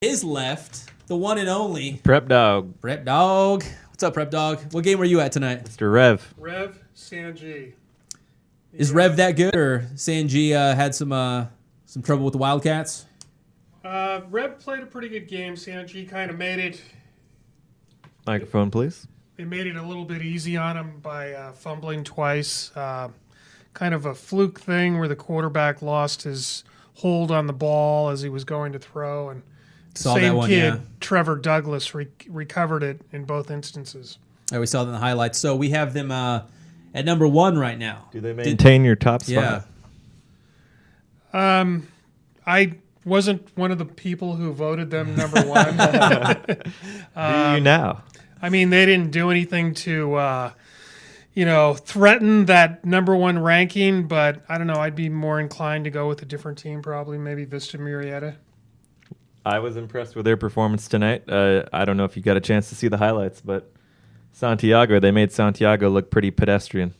His left, the one and only Prep Dawg. Prep Dawg. What's up, Prep Dawg? What game were you at tonight? Mr. Rev. REV-San G. Is Rev that good, or San G had some trouble with the Wildcats? Rev played a pretty good game. San G kind of made it. Microphone, please. They made it a little bit easy on him by fumbling twice. Kind of a fluke thing where the quarterback lost his hold on the ball as he was going to throw, and the same kid, Trevor Douglas, recovered it in both instances. We saw that in the highlights. So we have them at number 1 right now. Do they maintain your top spot? Yeah. I wasn't one of the people who voted them number 1. Do you now? I mean, they didn't do anything to, threaten that number 1 ranking, but I don't know. I'd be more inclined to go with a different team, probably maybe Vista Murrieta. I was impressed with their performance tonight. I don't know if you got a chance to see the highlights, but they made Santiago look pretty pedestrian.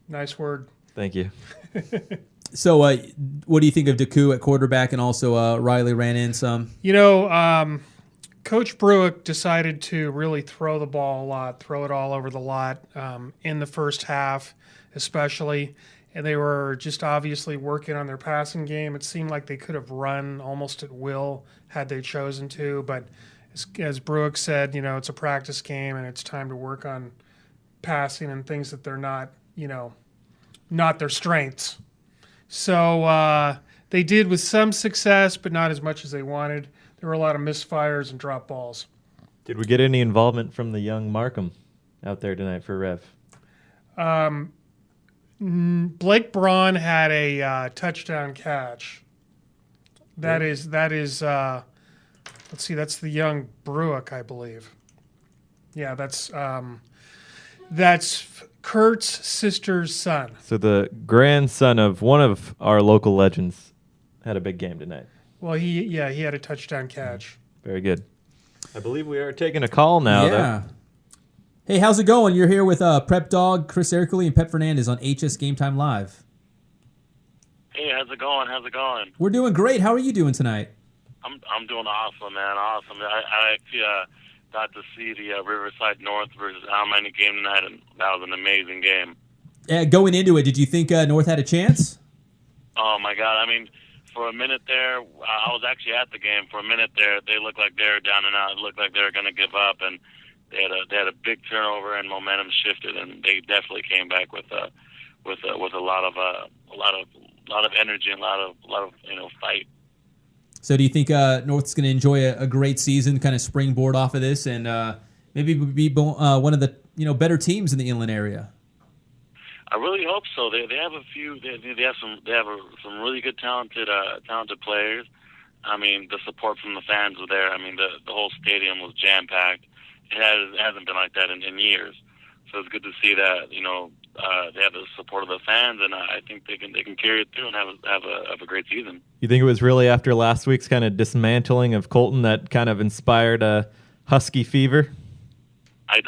Nice word. Thank you. So what do you think of Deku at quarterback, and also Riley ran in some? Coach Bruick decided to really throw the ball a lot, throw it all over the lot in the first half especially. And they were just obviously working on their passing game. It seemed like they could have run almost at will had they chosen to. But as Bruick said, it's a practice game and it's time to work on passing and things that they're not, not their strengths. So they did with some success, but not as much as they wanted. There were a lot of misfires and drop balls. Did we get any involvement from the young Markham out there tonight for Rev? Blake Braun had a touchdown catch. That is. Let's see. That's the young Bruick, I believe. Yeah, that's Kurt's sister's son. So the grandson of one of our local legends had a big game tonight. Well, he had a touchdown catch. Very good. I believe we are taking a call now. Yeah. Hey, how's it going? You're here with Prep Dawg, Chris Ericoli, and Pep Fernandez on HS Game Time Live. Hey, how's it going? We're doing great. How are you doing tonight? I'm doing awesome, man. Awesome. I actually got to see the Riverside North versus Alamany game tonight, and that was an amazing game. Going into it, did you think North had a chance? Oh my God! I mean, for a minute there, I was actually at the game. For a minute there, they looked like they were down and out. It looked like they were going to give up, and they had a big turnover, and momentum shifted, and they definitely came back with a lot of energy and a lot of fight. So do you think North's going to enjoy a great season, kind of springboard off of this, and maybe be one of the better teams in the Inland area? I really hope so. They have a few. They have some really good talented players. I mean, the support from the fans were there. I mean, the whole stadium was jam packed. It hasn't been like that in years. So it's good to see that they have the support of the fans, and I think they can carry it through and have a great season. You think it was really after last week's kind of dismantling of Colton that kind of inspired a Husky fever? I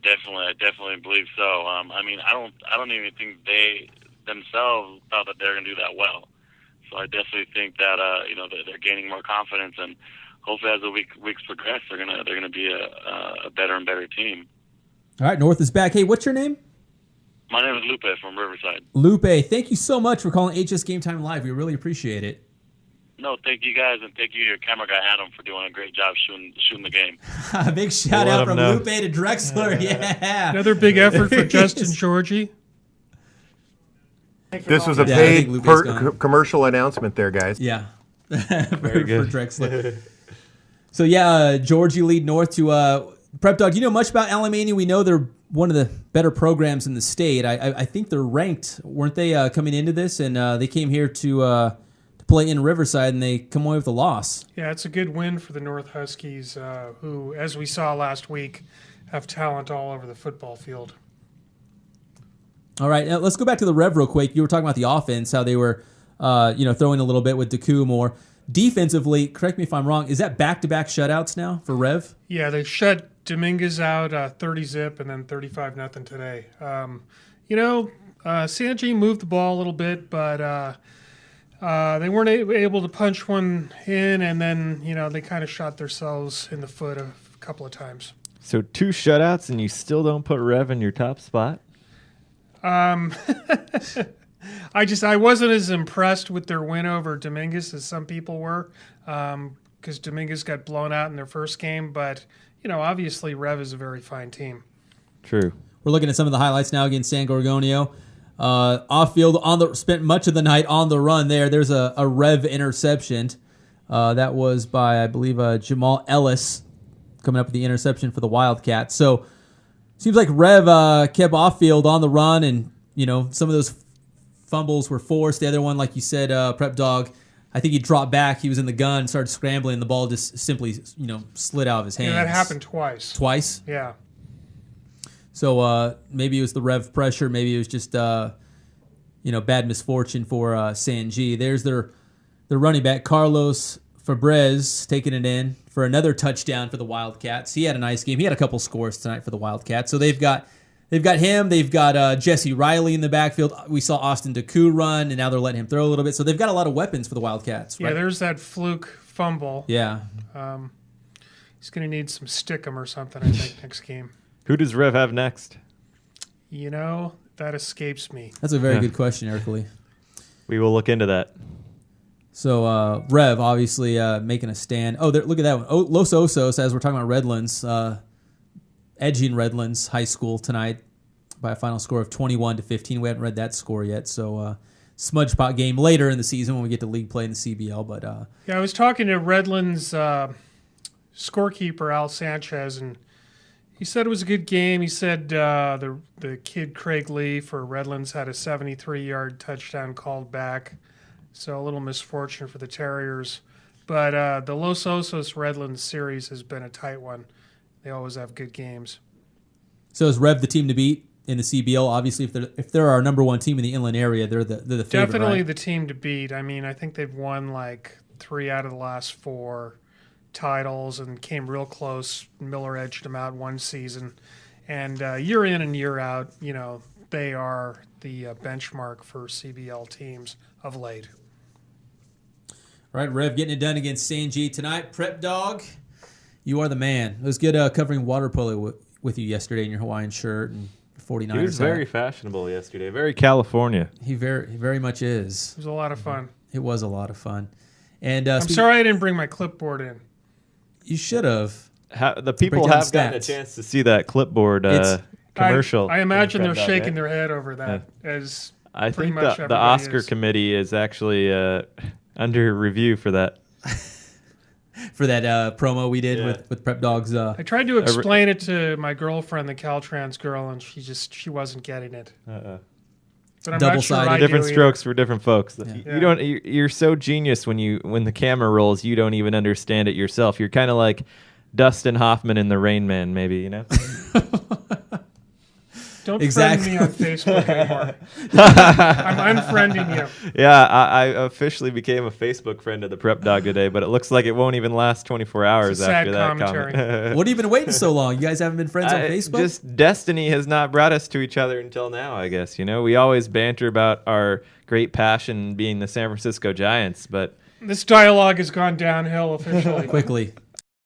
definitely believe so. I mean, I don't even think they themselves thought that they're going to do that well. So I definitely think that they're gaining more confidence, and hopefully as the weeks progress, they're gonna be a better and better team. All right, North is back. Hey, what's your name? My name is Lupe from Riverside. Lupe, thank you so much for calling HS Game Time Live. We really appreciate it. No, thank you guys, and thank you, your camera guy Adam, for doing a great job shooting the game. Big shout out from Lupe to Drexler. Yeah. Another big effort for Justin Georgie. This was a paid commercial announcement there, guys. Yeah. Very good. For Drexler. So, Georgie lead North to Prep Dawg. Do you know much about Alamany? We know they're one of the better programs in the state. I think they're ranked. Weren't they coming into this? And they came here to play in Riverside, and they come away with a loss. Yeah, it's a good win for the North Huskies, who, as we saw last week, have talent all over the football field. All right, now let's go back to the Rev real quick. You were talking about the offense, how they were throwing a little bit with Deku more. Defensively, correct me if I'm wrong, is that back-to-back shutouts now for Rev? Yeah, they shut Dominguez out 30-zip and then 35-0 today. San G moved the ball a little bit, but They weren't able to punch one in, and then they kind of shot themselves in the foot a couple of times. So 2 shutouts, and you still don't put Rev in your top spot? I wasn't as impressed with their win over Dominguez as some people were, because Dominguez got blown out in their first game. But obviously Rev is a very fine team. True. We're looking at some of the highlights now against San Gorgonio. Off field, spent much of the night on the run there. There's a Rev interception. That was by, I believe, Jamal Ellis coming up with the interception for the Wildcats. So seems like Rev kept off field on the run, and some of those fumbles were forced. The other one, like you said, Prep Dawg, I think he dropped back. He was in the gun, started scrambling, and the ball just simply slid out of his hands. Yeah, that happened twice. Twice? Yeah. So maybe it was the Rev pressure. Maybe it was just bad misfortune for San G. There's their running back, Carlos Fabrez, taking it in for another touchdown for the Wildcats. He had a nice game. He had a couple scores tonight for the Wildcats. So they've got him. They've got Jesse Riley in the backfield. We saw Austin DeCou run, and now they're letting him throw a little bit. So they've got a lot of weapons for the Wildcats. Right? Yeah, there's that fluke fumble. Yeah. He's going to need some stickum or something, I think, next game. Who does Rev have next? That escapes me. That's a very good question, Eric Lee. We will look into that. So Rev obviously making a stand. Oh, look at that one. Oh, Los Osos, as we're talking about Redlands, edging Redlands High School tonight by a final score of 21-15. We haven't read that score yet. So smudge pot game later in the season when we get to league play in the CBL. But yeah, I was talking to Redlands scorekeeper Al Sanchez, and he said it was a good game. He said the kid Craig Lee for Redlands had a 73-yard touchdown called back. So a little misfortune for the Terriers. But the Los Osos Redlands series has been a tight one. They always have good games. So is Rev the team to beat in the CBL? Obviously, if they're our number one team in the inland area, they're the favorite, definitely right? The team to beat. I mean, I think they've won like 3 out of the last 4 titles and came real close. Miller edged them out one season. And year in and year out, they are the benchmark for CBL teams of late. All right, Rev getting it done against San G tonight. Prep Dawg, you are the man. It was good covering water polo with you yesterday in your Hawaiian shirt and 49ers. He was very fashionable yesterday. Very California. He very much is. It was a lot of fun. It was a lot of fun. And I'm sorry I didn't bring my clipboard in. You should have. The people have gotten a chance to see that clipboard commercial. I imagine they're shaking their head over that. As I think the Oscar committee is actually under review for that. For that promo we did with Prep Dawg's. I tried to explain it to my girlfriend, the Caltrans girl, and she wasn't getting it. But I'm not sure different strokes for different folks. Yeah. You're so genius when the camera rolls. You don't even understand it yourself. You're kind of like Dustin Hoffman in The Rain Man, maybe. Don't friend me on Facebook anymore. I'm unfriending you. Yeah, I officially became a Facebook friend of the Prep Dawg today, but it looks like it won't even last 24 hours after that comment. What have you been waiting so long? You guys haven't been friends on Facebook? Just destiny has not brought us to each other until now, I guess. We always banter about our great passion being the San Francisco Giants, but this dialogue has gone downhill officially. Quickly.